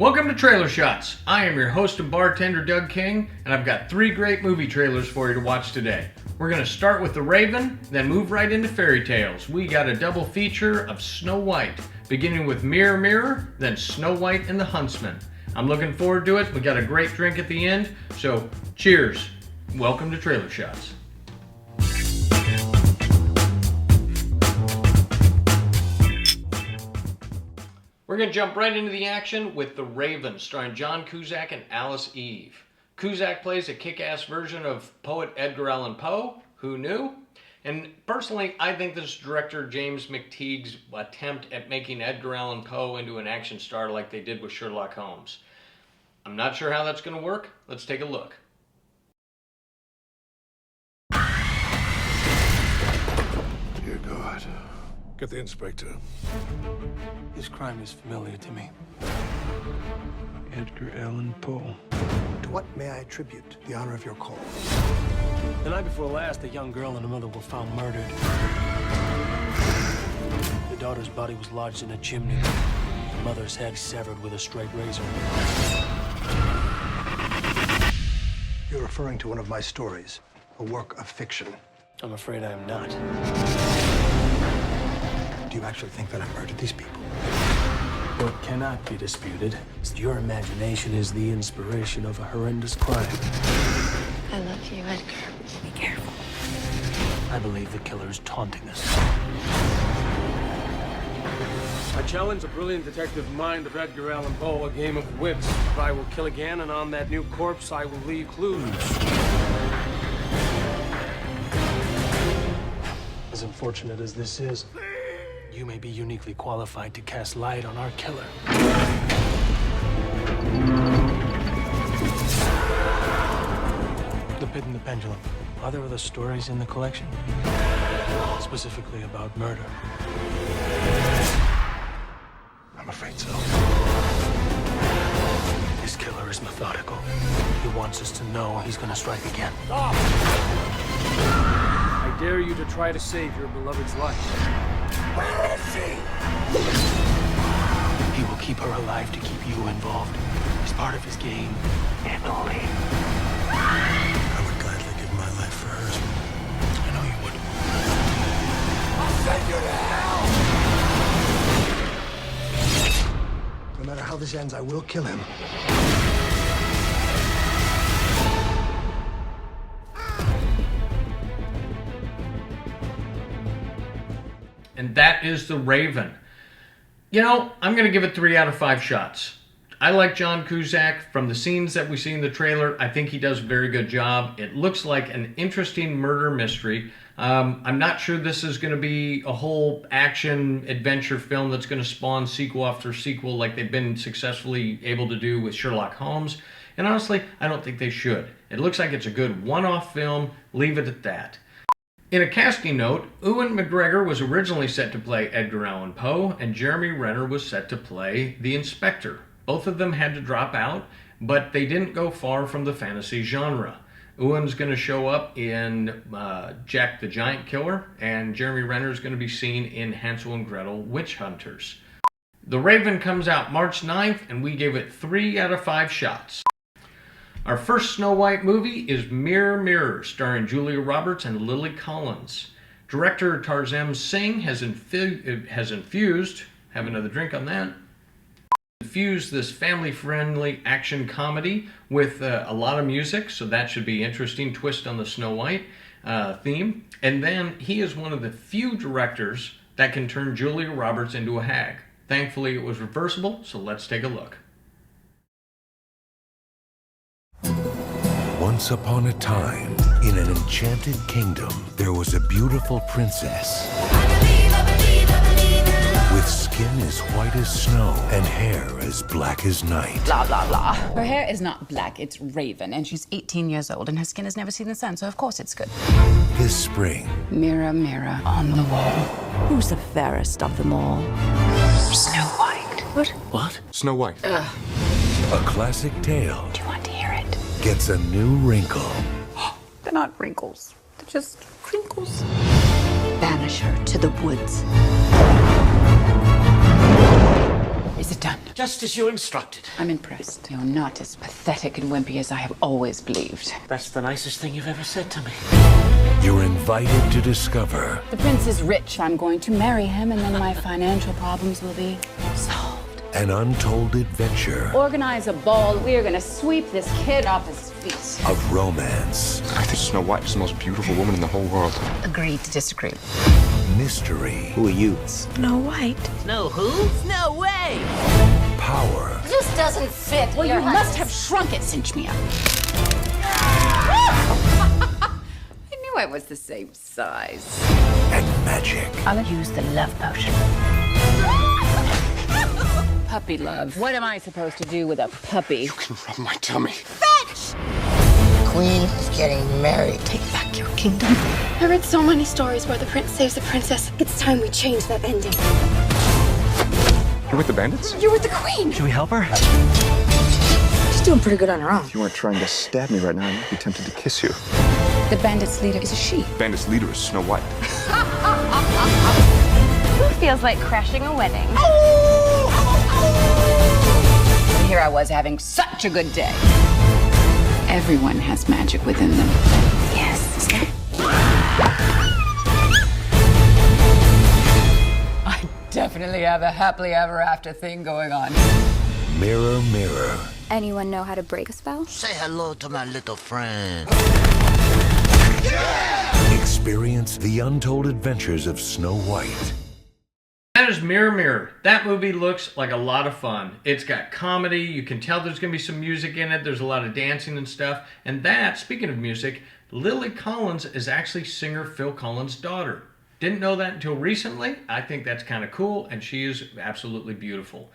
Welcome to Trailer Shots. I am your host and bartender, Doug King, and I've got 3 great movie trailers for you to watch today. We're going to start with The Raven, then move right into fairy tales. We got a double feature of Snow White, beginning with Mirror Mirror, then Snow White and the Huntsman. I'm looking forward to it. We got a great drink at the end, so cheers. Welcome to Trailer Shots. We're going to jump right into the action with The Raven, starring John Cusack and Alice Eve. Cusack plays a kick-ass version of poet Edgar Allan Poe. Who knew? And personally, I think this director James McTeague's attempt at making Edgar Allan Poe into an action star like they did with Sherlock Holmes. I'm not sure how that's going to work. Let's take a look. Dear God. Get the inspector. This crime is familiar to me. Edgar Allan Poe. To what may I attribute the honor of your call? The night before last, a young girl and her mother were found murdered. The daughter's body was lodged in a chimney. The mother's head severed with a straight razor. You're referring to one of my stories, a work of fiction. I'm afraid I am not. Do you actually think that I murdered these people? What cannot be disputed is your imagination is the inspiration of a horrendous crime. I love you, Edgar. Be careful. I believe the killer is taunting us. I challenge the brilliant detective mind of Edgar Allan Poe, a game of wits. If I will kill again, and on that new corpse, I will leave clues. As unfortunate as this is, you may be uniquely qualified to cast light on our killer. The Pit and the Pendulum. Are there other stories in the collection? Specifically about murder? I'm afraid so. This killer is methodical. He wants us to know he's gonna strike again. Stop! I dare you to try to save your beloved's life. Where is she? He will keep her alive to keep you involved. It's part of his game. And only. I would gladly give my life for hers. I know you would. I'll send you to hell! No matter how this ends, I will kill him. And that is The Raven. You know, I'm going to give it 3 out of 5 shots. I like John Cusack. From the scenes that we see in the trailer, I think he does a very good job. It looks like an interesting murder mystery. I'm not sure this is going to be a whole action adventure film that's going to spawn sequel after sequel like they've been successfully able to do with Sherlock Holmes. And honestly, I don't think they should. It looks like it's a good one-off film. Leave it at that. In a casting note, Ewan McGregor was originally set to play Edgar Allan Poe, and Jeremy Renner was set to play the Inspector. Both of them had to drop out, but they didn't go far from the fantasy genre. Ewan's going to show up in Jack the Giant Killer, and Jeremy Renner is going to be seen in Hansel and Gretel Witch Hunters. The Raven comes out March 9th, and we gave it 3 out of 5 shots. Our first Snow White movie is Mirror Mirror, starring Julia Roberts and Lily Collins. Director Tarsem Singh has infused, have another drink on that, infused this family-friendly action comedy with a lot of music, so that should be interesting twist on the Snow White theme. And then he is one of the few directors that can turn Julia Roberts into a hag. Thankfully, it was reversible, so let's take a look. Once upon a time, in an enchanted kingdom, there was a beautiful princess with skin as white as snow and hair as black as night. Blah, blah, blah. Her hair is not black, it's raven, and she's 18 years old, and her skin has never seen the sun, so of course it's good. This spring, Mirror, mirror on the wall. Who's the fairest of them all? Snow White. What? Snow White. a classic tale Do you want to hear it? gets a new wrinkle. They're not wrinkles. They're just crinkles. Banish her to the woods. Is it done? Just as you instructed. I'm impressed. You're not as pathetic and wimpy as I have always believed. That's the nicest thing you've ever said to me. You're invited to discover The prince is rich. I'm going to marry him, and then my financial problems will be solved. an untold adventure Organize a ball. We are going to sweep this kid off his feet. of romance, I think Snow White is the most beautiful woman in the whole world. Agree to disagree. mystery, Who are you? Snow White. No who? No way! power, This doesn't fit. Well, you must have shrunk it, cinch me up. I knew I was the same size. and magic. I'll use the love potion. Puppy love. What am I supposed to do with a puppy? You can rub my tummy. Queen is getting married. Take back your kingdom. I read so many stories where the prince saves the princess. It's time we change that ending. You're with the bandits? You're with the queen. Should we help her? She's doing pretty good on her own. If you weren't trying to stab me right now, I might be tempted to kiss you. The bandit's leader is a she. Bandit's leader is Snow White. Who feels like crashing a wedding? And here I was having such a good day. Everyone has magic within them. Yes. I definitely have a happily ever after thing going on. Mirror, mirror, Anyone know how to break a spell? Say hello to my little friend. experience the untold adventures of Snow White. That is Mirror Mirror. That movie looks like a lot of fun. It's got comedy. You can tell there's going to be some music in it. There's a lot of dancing and stuff. And that, speaking of music, Lily Collins is actually singer Phil Collins' daughter. Didn't know that until recently. I think that's kind of cool, and she is absolutely beautiful.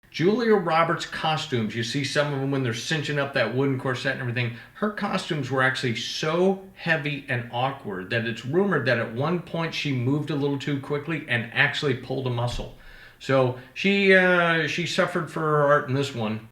Julia Roberts' costumes, you see some of them when they're cinching up that wooden corset and everything. Her costumes were actually so heavy and awkward that it's rumored that at one point she moved a little too quickly and actually pulled a muscle. So she suffered for her art in this one.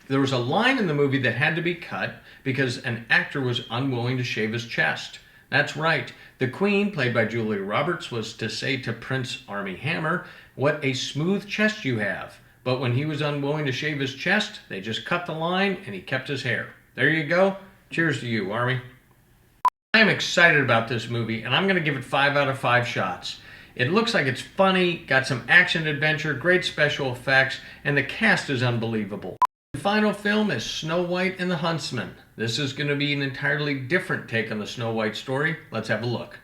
There was a line in the movie that had to be cut because an actor was unwilling to shave his chest. That's right. The Queen, played by Julia Roberts, was to say to Prince Armie Hammer, "What a smooth chest you have." But when he was unwilling to shave his chest, they just cut the line and he kept his hair. There you go. Cheers to you, Armie. I am excited about this movie, and I'm going to give it 5 out of 5 shots. It looks like it's funny, got some action adventure, great special effects, and the cast is unbelievable. The final film is Snow White and the Huntsman. This is going to be an entirely different take on the Snow White story. Let's have a look.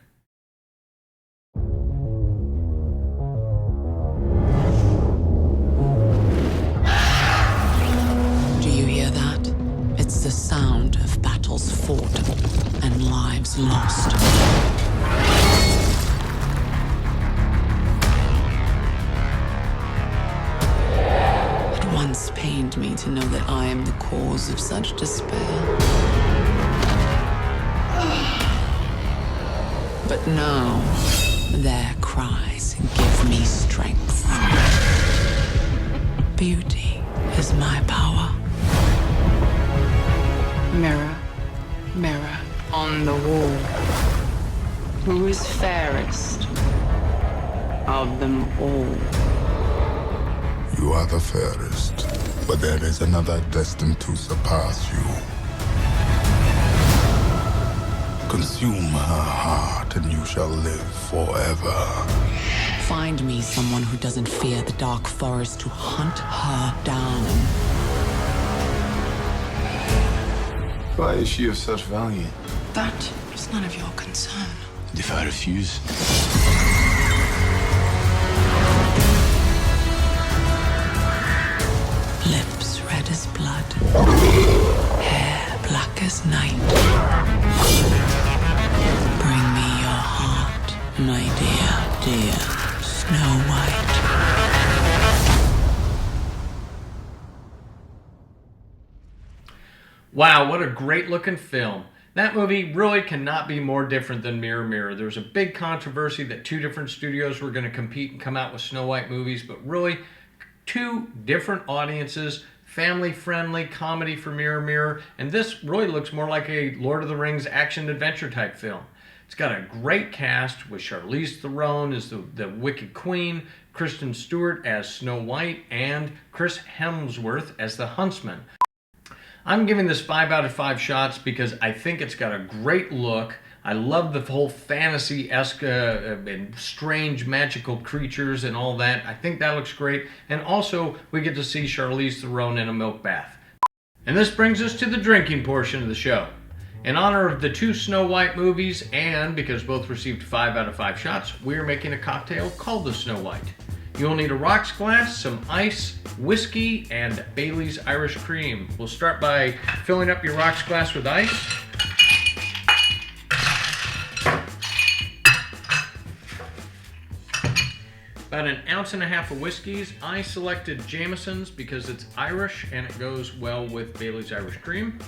Do you hear that? It's the sound of battles fought and lives lost. It once pained me to know that I am the cause of such despair. But now, their cries give me strength. Beauty is my power. Mirror, mirror on the wall. Who is fairest of them all? You are the fairest, but there is another destined to surpass you. Consume her heart, and you shall live forever. Find me someone who doesn't fear the dark forest to hunt her down. Why is she of such value? That is none of your concern. And if I refuse? Lips red as blood, hair black as night. Bring me your heart, my dear, dear Snow White. Wow, what a great looking film. That movie really cannot be more different than Mirror Mirror. There was a big controversy that 2 different studios were going to compete and come out with Snow White movies, but really 2 different audiences, family-friendly comedy for Mirror Mirror, and this really looks more like a Lord of the Rings action-adventure type film. It's got a great cast with Charlize Theron as the Wicked Queen, Kristen Stewart as Snow White, and Chris Hemsworth as the Huntsman. I'm giving this 5 out of 5 shots because I think it's got a great look. I love the whole fantasy-esque and strange magical creatures and all that. I think that looks great. And also, we get to see Charlize Theron in a milk bath. And this brings us to the drinking portion of the show. In honor of the 2 Snow White movies, and because both received 5 out of 5 shots, we're making a cocktail called the Snow White. You'll need a rocks glass, some ice, whiskey, and Bailey's Irish Cream. We'll start by filling up your rocks glass with ice. About 1.5 ounces of whiskeys. I selected Jameson's because it's Irish and it goes well with Bailey's Irish Cream.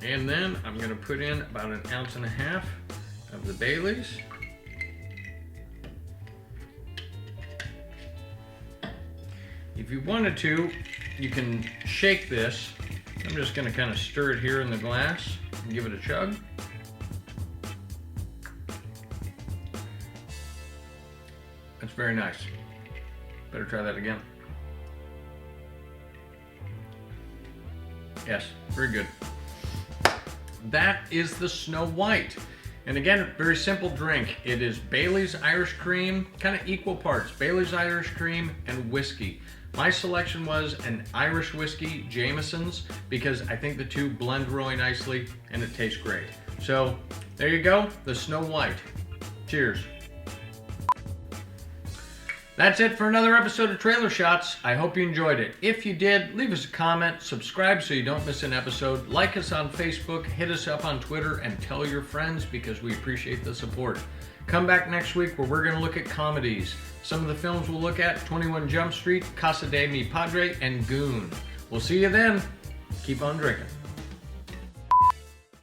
And then I'm going to put in about 1.5 ounces of the Bailey's. If you wanted to, you can shake this. I'm just going to kind of stir it here in the glass and give it a chug. That's very nice. Better try that again. Yes, very good. That is the Snow White. And again, very simple drink. It is Bailey's Irish Cream, kind of equal parts, Bailey's Irish Cream and whiskey. My selection was an Irish whiskey, Jameson's, because I think the two blend really nicely and it tastes great. So there you go, the Snow White. Cheers. That's it for another episode of Trailer Shots. I hope you enjoyed it. If you did, leave us a comment, subscribe so you don't miss an episode, like us on Facebook, hit us up on Twitter, and tell your friends because we appreciate the support. Come back next week where we're going to look at comedies. Some of the films we'll look at: 21 Jump Street, Casa de Mi Padre, and Goon. We'll see you then. Keep on drinking.